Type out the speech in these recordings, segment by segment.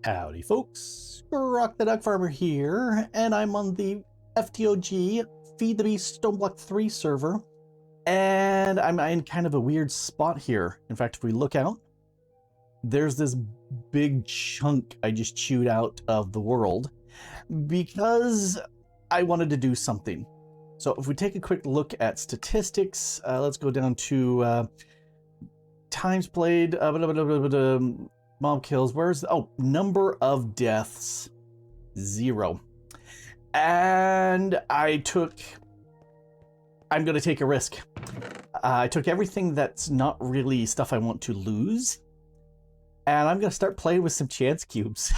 Howdy folks, Grok the DuckFarmer here, and I'm on the FTOG FTB Stoneblock 3 server, and I'm in kind of a weird spot here. In fact, if we look out, there's this big chunk I just chewed out of the world because I wanted to do something. So if we take a quick look at statistics, let's go down to times played, mob kills. Number of deaths, 0. And I'm gonna take a risk. I took everything that's not really stuff I want to lose, and I'm gonna start playing with some chance cubes.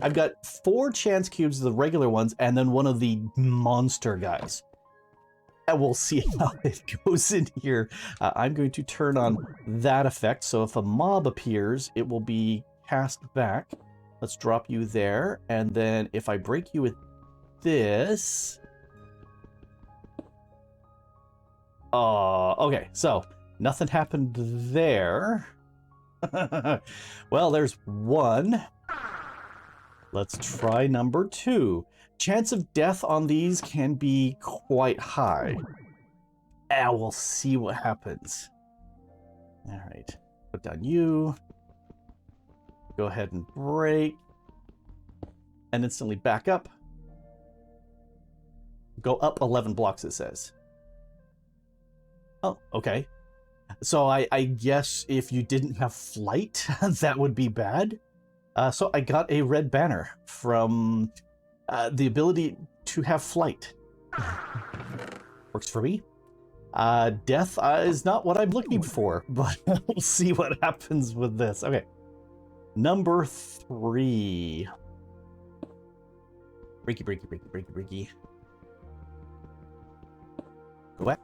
I've got 4 chance cubes, the regular ones, and then one of the monster guys. And we'll see how it goes in here. I'm going to turn on that effect, so if a mob appears, it will be cast back. Let's drop you there, and then if I break you with this... okay, so nothing happened there. Well, there's 1. Let's try number 2. Chance of death on these can be quite high. And we'll see what happens. All right, put down you. Go ahead and break. And instantly back up. Go up 11 blocks, it says. Oh, okay. So I guess if you didn't have flight, that would be bad. So I got a red banner from the ability to have flight. Works for me. Death is not what I'm looking for, but we'll see what happens with this. Okay. Number 3. Breaky. Go back.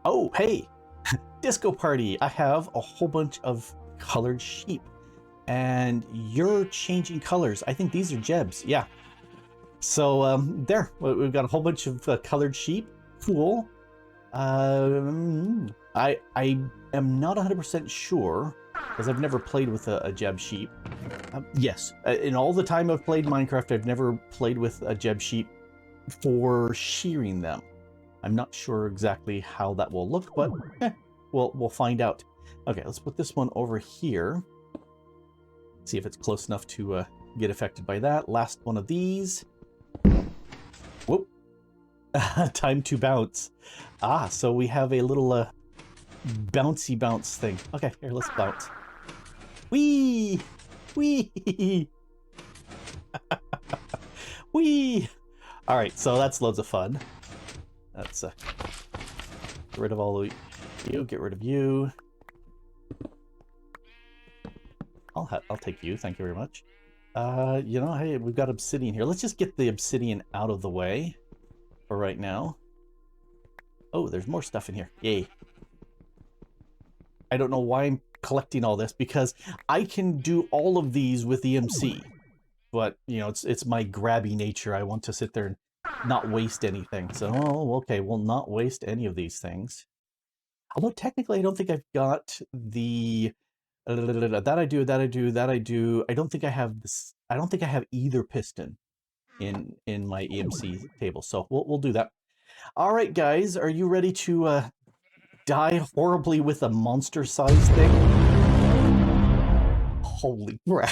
Oh, hey. Disco party. I have a whole bunch of colored sheep. And you're changing colors. I think these are Jebs. Yeah. So there, we've got a whole bunch of colored sheep. Cool. I am not 100% sure, because I've never played with a Jeb sheep. Yes, in all the time I've played Minecraft, I've never played with a Jeb sheep for shearing them. I'm not sure exactly how that will look, but we'll find out. Okay, let's put this one over here. See if it's close enough to get affected by that. Last one of these. Whoop. Time to bounce. So we have a little bouncy bounce thing. Okay, here, let's bounce. Whee! Whee! Whee! Alright, so that's loads of fun. Let's get rid of all of you, get rid of you. I'll take you, thank you very much. You know, hey, we've got obsidian here. Let's just get the obsidian out of the way for right now. Oh, there's more stuff in here. Yay. I don't know why I'm collecting all this, because I can do all of these with EMC. But, you know, it's my grabby nature. I want to sit there and not waste anything. So, okay, we'll not waste any of these things. Although technically I don't think I've got the... that I do. I don't think I have this. I don't think I have either piston in my EMC table. So we'll do that. All right, guys, are you ready to die horribly with a monster-sized thing? Holy crap!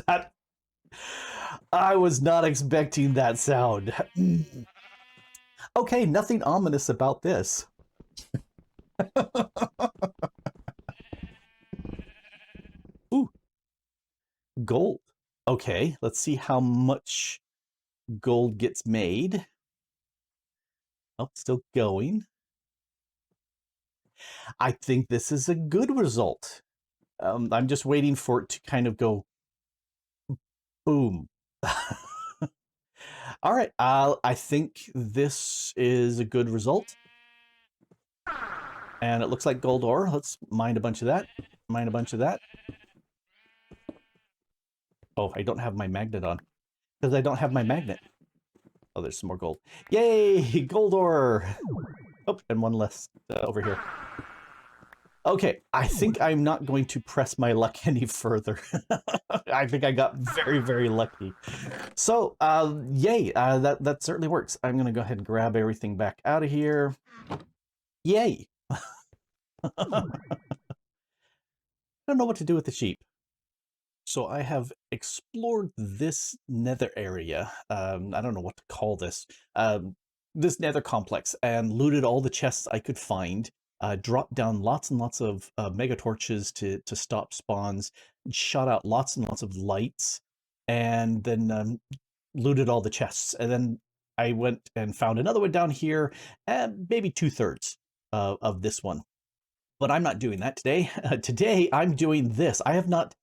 That I was not expecting that sound. Okay, nothing ominous about this. Ooh, gold. Okay, let's see how much gold gets made. Oh, still going. I think this is a good result. I'm just waiting for it to kind of go boom. All right, I think this is a good result. And it looks like gold ore. Let's mine a bunch of that. Mine a bunch of that. Oh, I don't have my magnet on. Because I don't have my magnet. Oh, there's some more gold. Yay! Gold ore! Oh, and one less over here. Okay, I think I'm not going to press my luck any further. I think I got very, very lucky. So, yay, that certainly works. I'm going to go ahead and grab everything back out of here. Yay! I don't know what to do with the sheep. So I have explored this nether area. I don't know what to call this. This nether complex, and looted all the chests I could find. Dropped down lots and lots of mega torches to stop spawns. Shot out lots and lots of lights, and then looted all the chests. And then I went and found another one down here, maybe 2/3 of this one. But I'm not doing that today. Today I'm doing this. I have not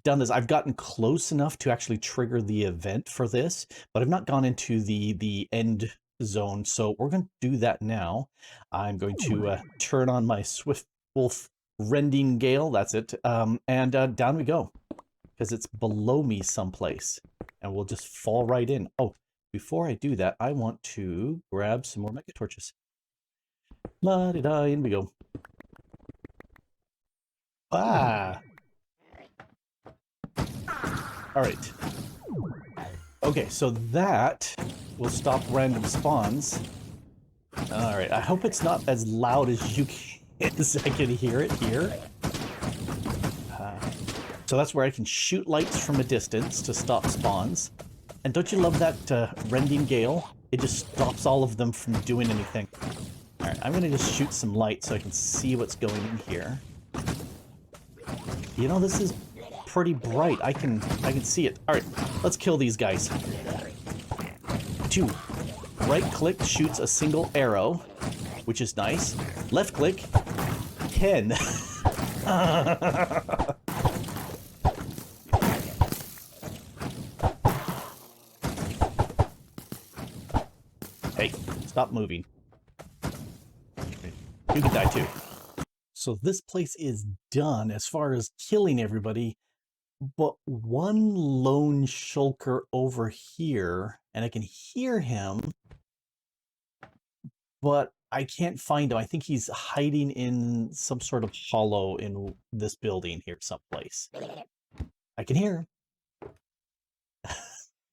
done this. I've gotten close enough to actually trigger the event for this, but I've not gone into the end zone. So we're going to do that now. I'm going to turn on my Swift Wolf Rending Gale. That's it. And down we go, because it's below me someplace, and we'll just fall right in. Oh, before I do that, I want to grab some more mega torches. La-di-da, in we go. Ah. All right. Okay, so that will stop random spawns. All right, I hope it's not as loud as you can, as I can hear it here. So that's where I can shoot lights from a distance to stop spawns. And don't you love that Rending Gale? It just stops all of them from doing anything. All right, I'm gonna just shoot some light so I can see what's going in here. You know, this is pretty bright. I can see it. All right, let's kill these guys. 2. Right click shoots a single arrow, which is nice. Left click, 10. Hey, stop moving. You can die too. So this place is done as far as killing everybody, but one lone shulker over here, and I can hear him, but I can't find him. I think he's hiding in some sort of hollow in this building here someplace. I can hear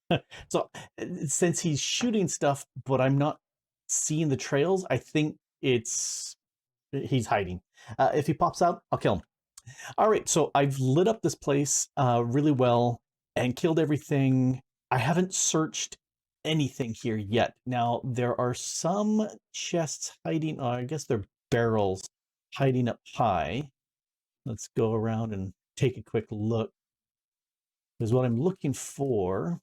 him. So since he's shooting stuff, but I'm not seeing the trails, I think he's hiding. If he pops out, I'll kill him. All right, so I've lit up this place really well and killed everything. I haven't searched anything here yet. Now, there are some chests hiding, I guess they're barrels hiding up high. Let's go around and take a quick look. Because what I'm looking for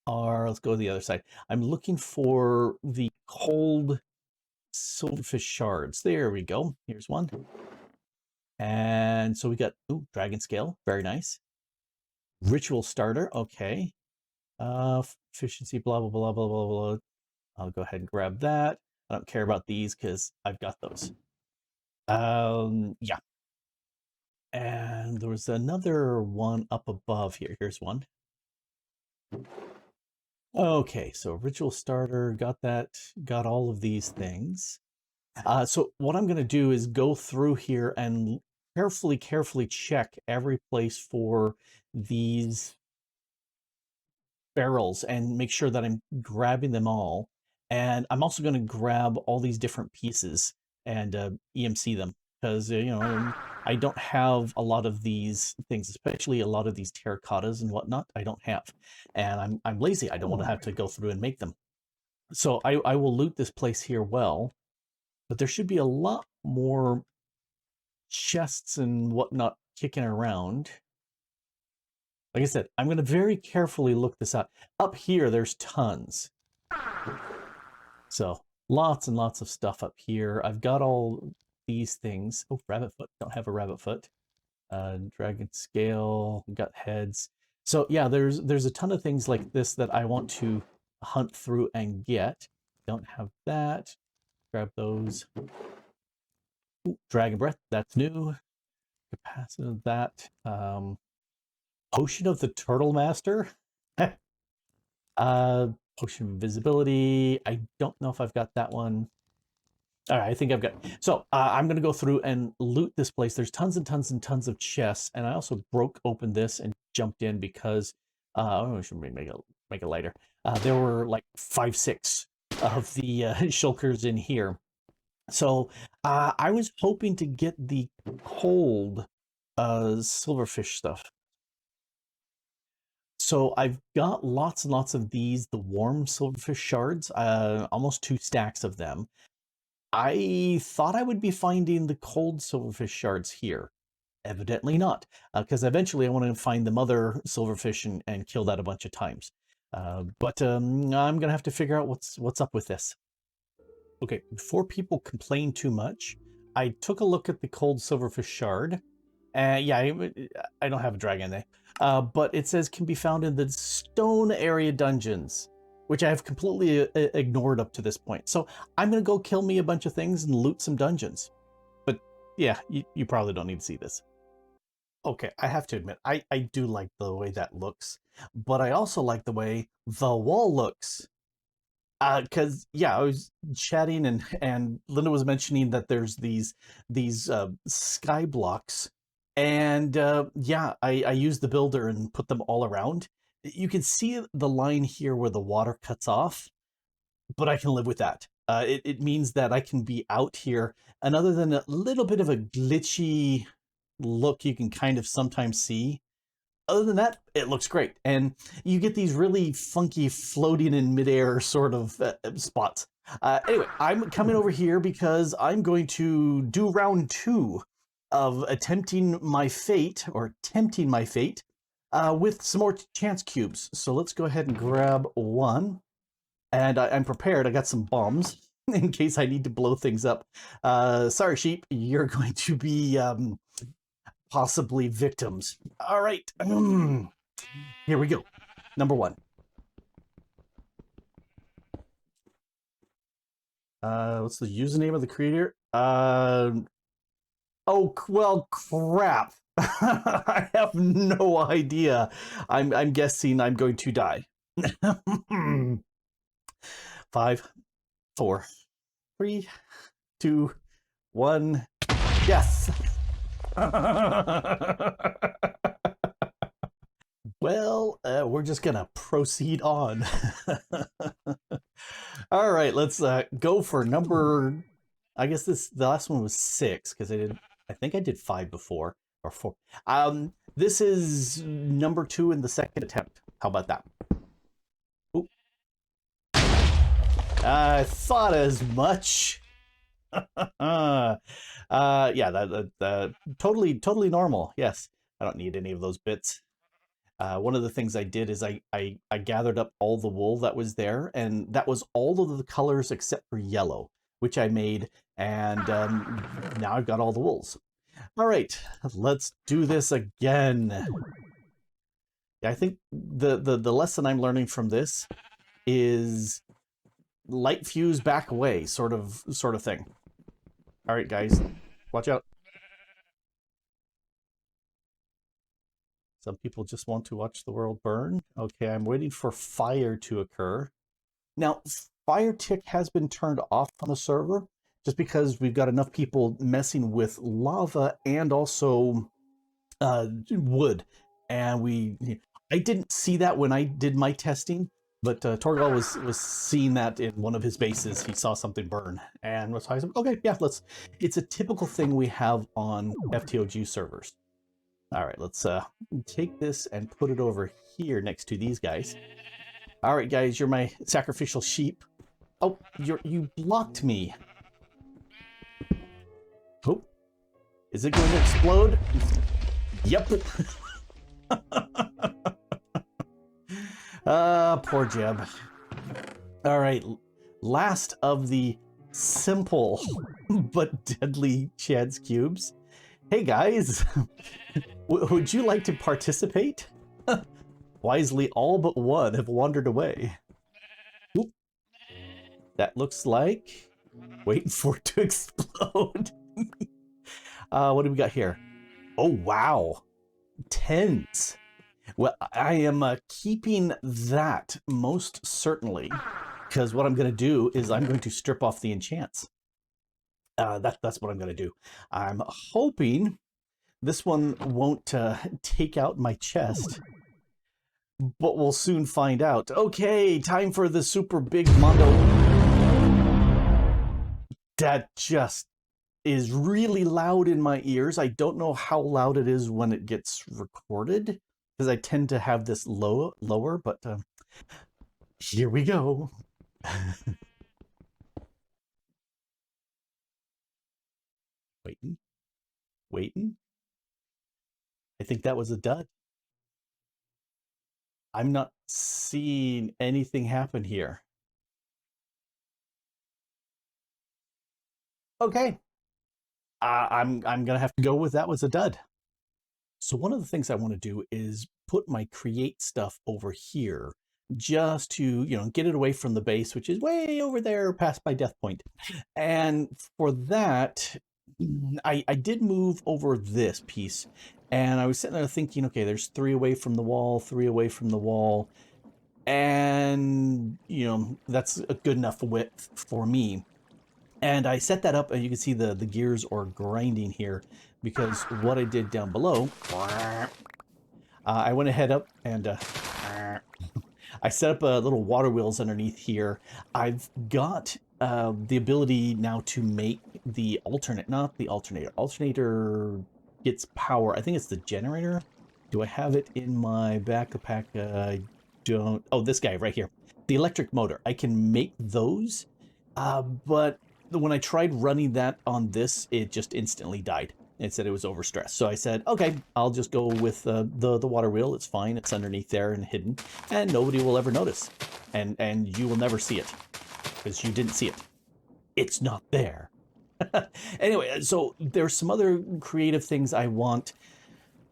are, let's go to the other side. I'm looking for the cold silverfish shards. There we go. Here's one. And so we got, ooh, dragon scale, very nice. Ritual starter, okay. Efficiency, blah, blah, blah, blah, blah, blah. I'll go ahead and grab that. I don't care about these because I've got those. Yeah. And there was another one up above here. Here's one. Okay, so ritual starter, got that, got all of these things. So what I'm going to do is go through here and carefully check every place for these barrels and make sure that I'm grabbing them all. And I'm also going to grab all these different pieces and EMC them, because you know, I don't have a lot of these things, especially a lot of these terracottas and whatnot. I don't have, and I'm lazy. I don't want to have to go through and make them. So I will loot this place here well, but there should be a lot more chests and whatnot kicking around. Like I said, I'm going to very carefully look this up. Up here, there's tons. So lots and lots of stuff up here. I've got all these things. Oh, rabbit foot. Don't have a rabbit foot. Dragon scale. Got heads. So yeah, there's a ton of things like this that I want to hunt through and get. Don't have that. Grab those. Ooh, dragon breath. That's new. Capacity of that. Potion of the Turtle Master. Potion of Invisibility. I don't know if I've got that one. All right, I think I've got. So I'm gonna go through and loot this place. There's tons and tons and tons of chests, and I also broke open this and jumped in because oh, I should make it lighter. There were like 5, 6 of the shulkers in here. So I was hoping to get the cold silverfish stuff. So I've got lots and lots of these, the warm silverfish shards, almost 2 stacks of them. I thought I would be finding the cold silverfish shards here. Evidently not, because eventually I want to find the mother silverfish and kill that a bunch of times. But I'm gonna have to figure out what's up with this. Okay, before people complain too much, I took a look at the cold silverfish shard. Yeah, I don't have a dragon there. But it says can be found in the stone area dungeons, which I have completely ignored up to this point. So I'm going to go kill me a bunch of things and loot some dungeons. But yeah, you probably don't need to see this. Okay, I have to admit, I do like the way that looks, but I also like the way the wall looks. Because yeah, I was chatting and Linda was mentioning that there's these sky blocks, and yeah, I used the builder and put them all around. You can see the line here where the water cuts off, but I can live with that. It means that I can be out here, and other than a little bit of a glitchy look you can kind of sometimes see, other than that, it looks great. And you get these really funky floating in midair sort of spots. Anyway, I'm coming over here because I'm going to do round 2 of attempting my fate, or tempting my fate, with some more chance cubes. So let's go ahead and grab one. And I'm prepared. I got some bombs in case I need to blow things up. Sorry, sheep, you're going to be possibly victims. All right. Here we go. Number 1. What's the username of the creator? Oh, well, crap. I have no idea. I'm guessing I'm going to die. 5, 4, 3, 2, 1. Yes. Well, we're just gonna proceed on. All right, let's go for number. I guess the last one was 6 because I think I did 5 before, or 4. This is number 2 in the second attempt. How about that? Oop. I thought as much. Yeah, that totally normal. Yes, I don't need any of those bits. One of the things I did is I gathered up all the wool that was there, and that was all of the colors except for yellow, which I made, and now I've got all the wools. All right, let's do this again. Yeah, I think the lesson I'm learning from this is light fuse, back away, sort of thing. All right, guys, watch out. Some people just want to watch the world burn. Okay, I'm waiting for fire to occur. Now, fire tick has been turned off on the server just because we've got enough people messing with lava and also wood. And I didn't see that when I did my testing, but Torgal was seeing that in one of his bases. He saw something burn and was like, okay, yeah, it's a typical thing we have on FTOG servers. All right, let's take this and put it over here next to these guys. All right, guys, you're my sacrificial sheep. Oh, you blocked me. Oh, is it going to explode? Yep. Poor Jeb. All right, last of the simple but deadly chance cubes. Hey guys, would you like to participate? Wisely, all but one have wandered away. Oop. That looks like waiting for it to explode. What do we got here? Oh, wow. 10s. Well, I am keeping that most certainly, because what I'm going to do is I'm going to strip off the enchants. That's what I'm going to do. I'm hoping this one won't take out my chest, but we'll soon find out. Okay, time for the super big Mondo. That just is really loud in my ears. I don't know how loud it is when it gets recorded, because I tend to have this lower, but here we go. Waiting, waiting. I think that was a dud. I'm not seeing anything happen here. Okay, I'm gonna have to go with that was a dud. So one of the things I want to do is put my create stuff over here just to, get it away from the base, which is way over there past my death point. And for that, I did move over this piece, and I was sitting there thinking, okay, there's 3 away from the wall, 3 away from the wall, and, that's a good enough width for me. And I set that up, and you can see the gears are grinding here, because what I did down below, I went ahead up and I set up little water wheels underneath here. I've got the ability now to make the not the alternator. Alternator gets power. I think it's the generator. Do I have it in my backpack? I don't. Oh, this guy right here. The electric motor. I can make those, but when I tried running that on this, it just instantly died. It said it was overstressed. So I said, okay, I'll just go with the water wheel. It's fine. It's underneath there and hidden, and nobody will ever notice. And you will never see it, because you didn't see it. It's not there. Anyway, so there's some other creative things I want.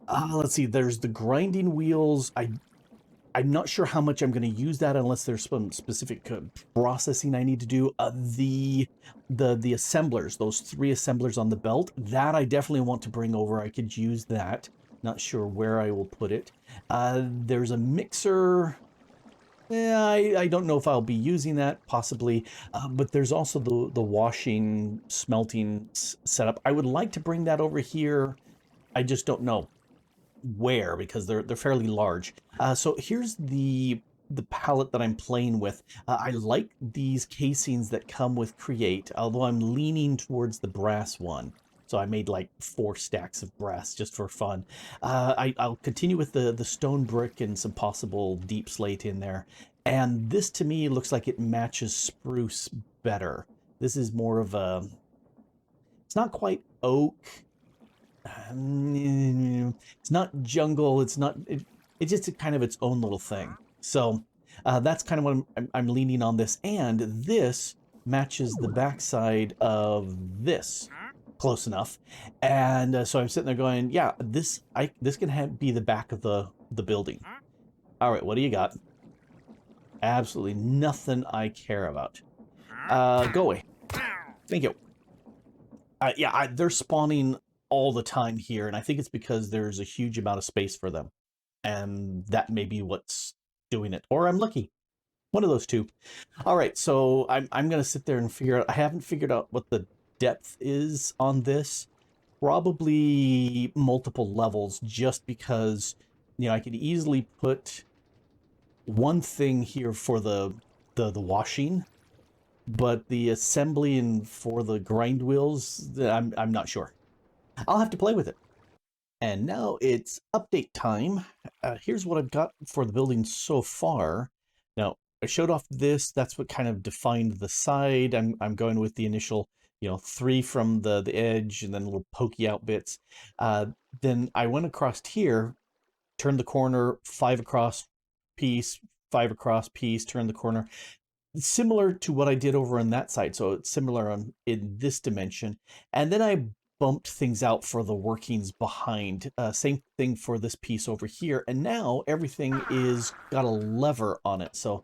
Let's see. There's the grinding wheels. I'm not sure how much I'm going to use that unless there's some specific processing I need to do. The assemblers, those 3 assemblers on the belt, that I definitely want to bring over. I could use that. Not sure where I will put it. There's a mixer. Yeah, I don't know if I'll be using that, possibly. But there's also the washing, smelting setup. I would like to bring that over here. I just don't know where, because they're fairly large. So here's the palette that I'm playing with. I like these casings that come with Create, although I'm leaning towards the brass one. So I made like 4 stacks of brass just for fun. I'll continue with the stone brick and some possible deep slate in there. And this to me looks like it matches spruce better. This is more of a, it's not quite oak. It's not jungle. It's not. It's just kind of its own little thing. So that's kind of what I'm leaning on this, and this matches the backside of this close enough. And so I'm sitting there going, yeah, this can be the back of the building. All right, what do you got? Absolutely nothing I care about. Go away. Thank you. Yeah, they're spawning all the time here, and I think it's because there's a huge amount of space for them, and that may be what's doing it, or I'm lucky. One of those two. All right, so I'm gonna sit there and figure out. I haven't figured out what the depth is on this. Probably multiple levels, just because I could easily put one thing here for the washing, but the assembly and for the grind wheels, I'm not sure. I'll have to play with it. And now it's update time. Here's what I've got for the building so far. Now, I showed off this. That's what kind of defined the side. I'm going with the initial, 3 from the edge and then little pokey out bits. Then I went across here, turned the corner, 5 across piece, 5 across piece, turned the corner. Similar to what I did over on that side. So it's similar in this dimension. And then I bumped things out for the workings behind. Same thing for this piece over here. And now everything is got a lever on it. So,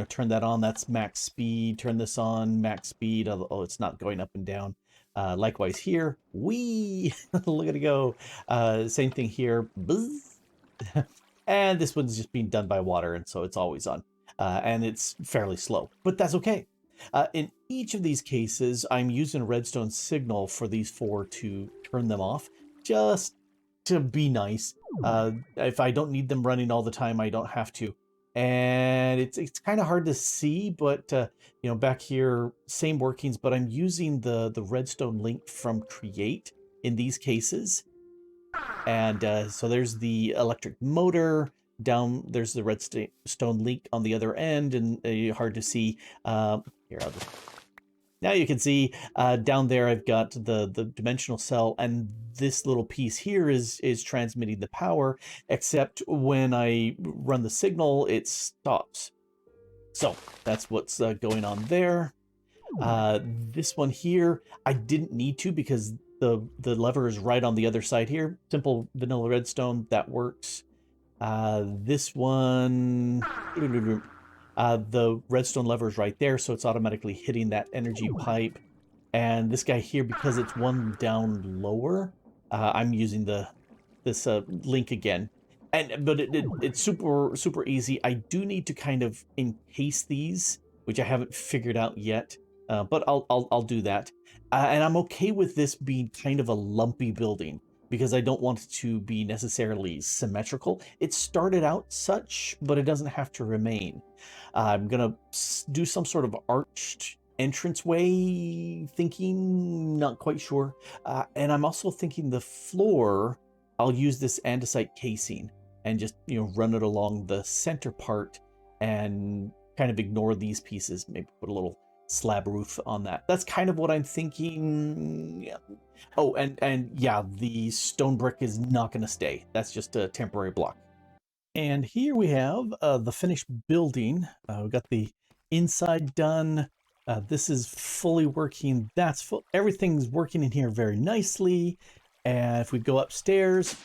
turn that on. That's max speed. Turn this on, max speed. Oh, it's not going up and down. Likewise here. Whee! Look at it go. Same thing here. Buzz. And this one's just being done by water, and so it's always on. And it's fairly slow, but that's okay. In each of these cases, I'm using a redstone signal for these 4 to turn them off, just to be nice. If I don't need them running all the time, I don't have to. And it's kind of hard to see, but you know, back here, same workings, but I'm using the redstone link from Create in these cases. And so there's the electric motor down, there's the redstone link on the other end, and hard to see. Here, I'll just, now you can see down there I've got the dimensional cell, and this little piece here is transmitting the power, except when I run the signal, it stops. So that's what's going on there. This one here, I didn't need to because the lever is right on the other side here. Simple vanilla redstone, that works. This one, the redstone lever is right there, so it's automatically hitting that energy pipe. And this guy here, because it's one down lower, I'm using this link again. But it's super easy. I do need to kind of encase these, which I haven't figured out yet. But I'll do that. And I'm okay with this being kind of a lumpy building because I don't want it to be necessarily symmetrical. It started out such, but it doesn't have to remain. I'm gonna do some sort of arched entranceway thinking, not quite sure. And I'm also thinking the floor, I'll use this andesite casing and just, you know, run it along the center part and kind of ignore these pieces, maybe put a little slab roof on that. That's kind of what I'm thinking. Yeah. Oh, and yeah, the stone brick is not going to stay. That's just a temporary block. And here we have the finished building. We've got the inside done. This is fully working. That's full. Everything's working in here very nicely. And if we go upstairs,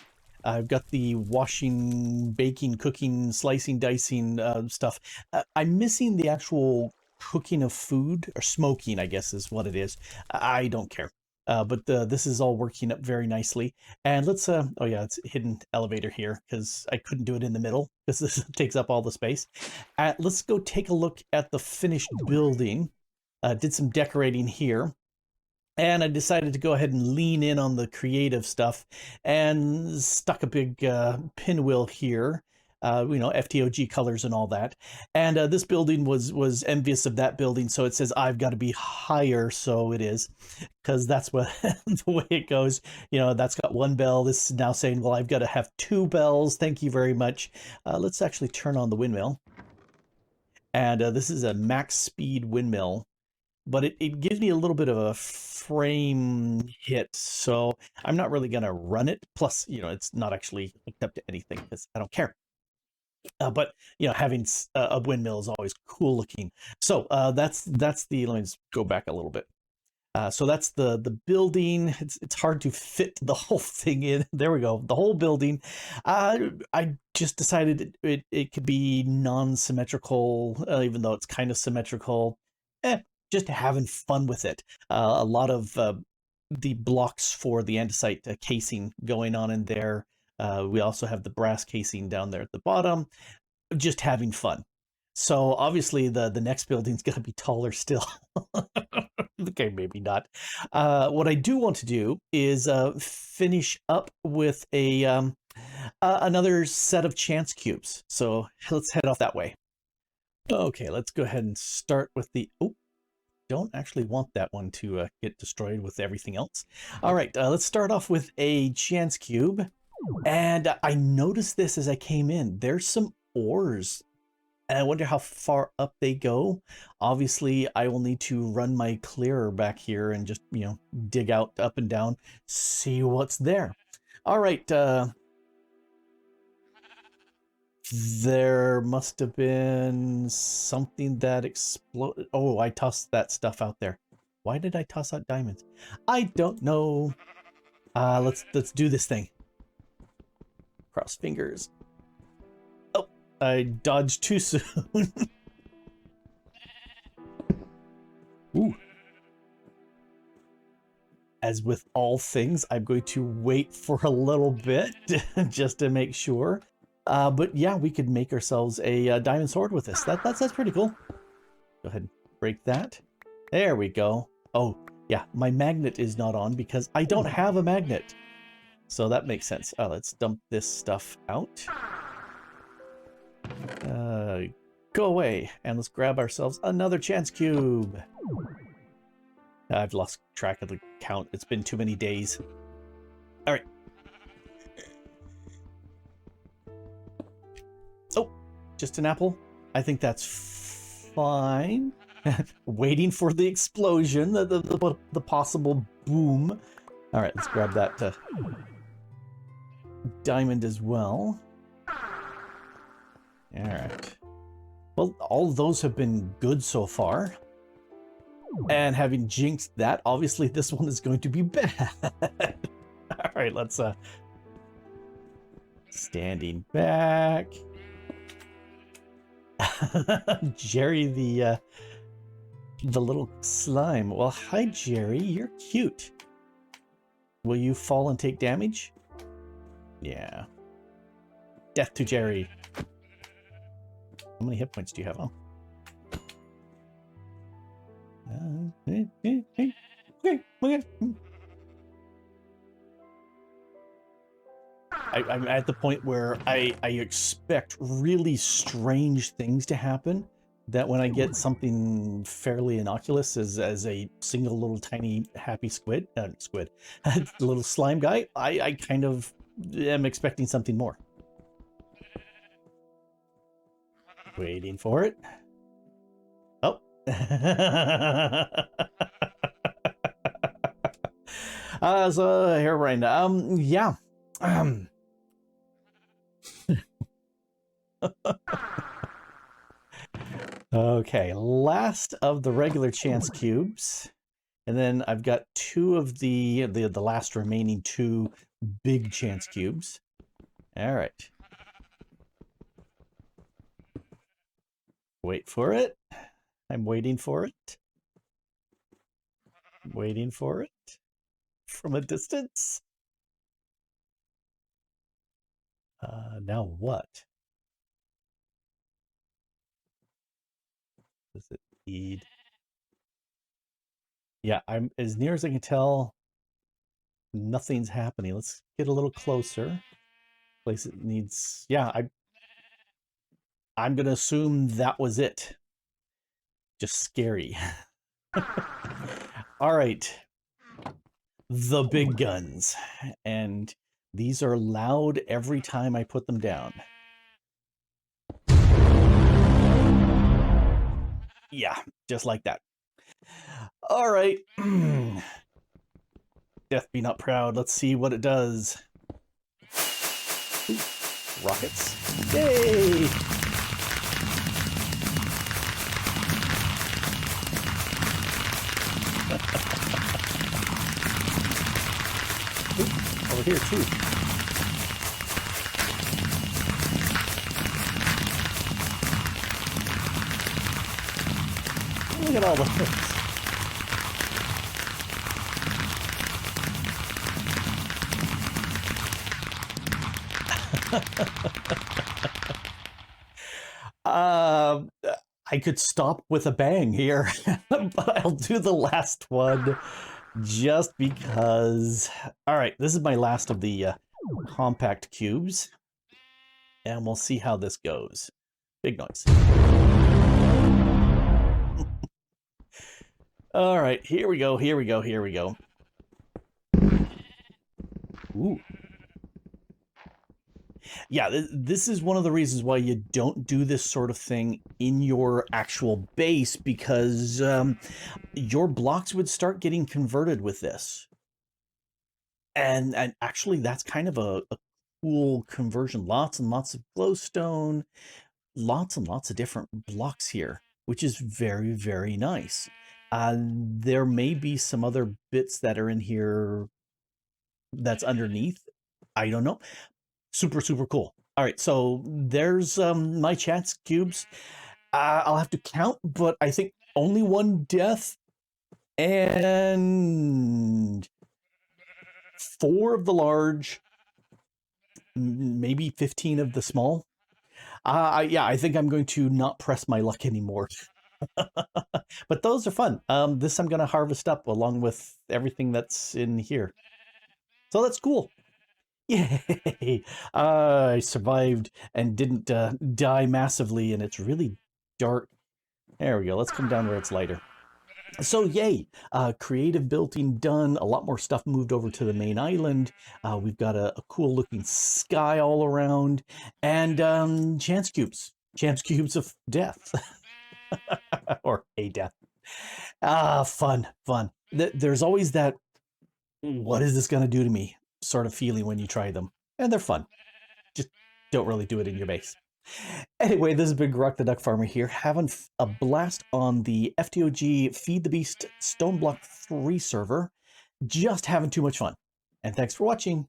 I've got the washing, baking, cooking, slicing, dicing stuff. I'm missing the actual cooking of food, or smoking, I guess is what it is. I don't care. But this is all working up very nicely. And let's, oh yeah, it's a hidden elevator here because I couldn't do it in the middle because this takes up all the space. Let's go take a look at the finished building. Did some decorating here. And I decided to go ahead and lean in on the creative stuff and stuck a big pinwheel here. You know, FTOG colors and all that. And this building was envious of that building, so it says I've got to be higher, so it is, because that's what the way it goes. You know, that's got one bell. This is now saying, well, I've got to have 2 bells. Thank you very much. Let's actually turn on the windmill. And this is a max speed windmill, but it gives me a little bit of a frame hit, so I'm not really going to run it. Plus, you know, it's not actually hooked up to anything because I don't care. But you know, having a windmill is always cool looking. So that's the. Let me just go back a little bit. So that's the building. It's hard to fit the whole thing in. There we go. The whole building. I just decided it could be non-symmetrical, even though it's kind of symmetrical. Just having fun with it. A lot of the blocks for the andesite casing going on in there. We also have the brass casing down there at the bottom, just having fun. So obviously the next building's going to be taller still. Okay, maybe not. What I do want to do is finish up with a another set of chance cubes. So let's head off that way. Okay, let's go ahead and start with the... Oh, don't actually want that one to get destroyed with everything else. All right, let's start off with a chance cube. And I noticed this as I came in. There's some ores, and I wonder how far up they go. Obviously, I will need to run my clearer back here and just, you know, dig out up and down, see what's there. All right. There must have been something that exploded. Oh, I tossed that stuff out there. Why did I toss out diamonds? I don't know. Let's do this thing. Cross fingers. Oh, I dodged too soon. Ooh. As with all things, I'm going to wait for a little bit just to make sure. But yeah, we could make ourselves a diamond sword with this. That's pretty cool. Go ahead. break that. There we go. Oh, yeah, my magnet is not on because I don't have a magnet. So that makes sense. Oh, let's dump this stuff out. Go away, and let's grab ourselves another chance cube. I've lost track of the count. It's been too many days. All right. Oh, just an apple. I think that's fine. Waiting for the explosion, the possible boom. All right, let's grab that diamond as well. All right. Well, all of those have been good so far. And having jinxed that, obviously this one is going to be bad. All right, let's standing back. Jerry, the little slime. Well, hi Jerry, you're cute. Will you fall and take damage? Yeah. Death to Jerry. How many hit points do you have? Oh. Okay. I'm at the point where I expect really strange things to happen, that when I get something fairly innocuous as a single little tiny happy squid, little slime guy, I kind of am expecting something more. Waiting for it. Oh. So Herobrine, yeah. Okay, last of the regular chance cubes. And then I've got two of the last remaining two big chance cubes. All right. Wait for it. I'm waiting for it. Waiting for it. From a distance. Now what? Does it need? Yeah, I'm as near as I can tell, nothing's happening. Let's get a little closer. Place it needs. Yeah, I'm gonna assume that was it. Just scary. All right. The big guns. And these are loud every time I put them down. Yeah, just like that. All right. Death be not proud. Let's see what it does. Ooh, rockets. Yay! Ooh, over here too. Look at all the things. I could stop with a bang here, but I'll do the last one just because. All right, this is my last of the compact cubes, and we'll see how this goes. Big noise. All right, here we go, here we go, here we go. Ooh. Yeah, this is one of the reasons why you don't do this sort of thing in your actual base, because your blocks would start getting converted with this. And actually, that's kind of a cool conversion. Lots and lots of glowstone, lots and lots of different blocks here, which is very, very nice. There may be some other bits that are in here that's underneath. I don't know. Super, super cool. All right, so there's my chance cubes. I'll have to count, but I think only one death and 4 of the large, maybe 15 of the small. Yeah, I think I'm going to not press my luck anymore. But those are fun. This I'm going to harvest up along with everything that's in here. So that's cool. Yay! I survived and didn't die massively, and it's really dark. There we go. Let's come down where it's lighter. So yay, creative building done, a lot more stuff moved over to the main island. We've got a cool looking sky all around, and chance cubes of death. Or a death. Fun. There's always that, what is this going to do to me sort of feeling when you try them. And they're fun. Just don't really do it in your base. Anyway, this has been Grok the DuckFarmer here, having a blast on the FTOG Feed the Beast Stoneblock 3 server. Just having too much fun. And thanks for watching.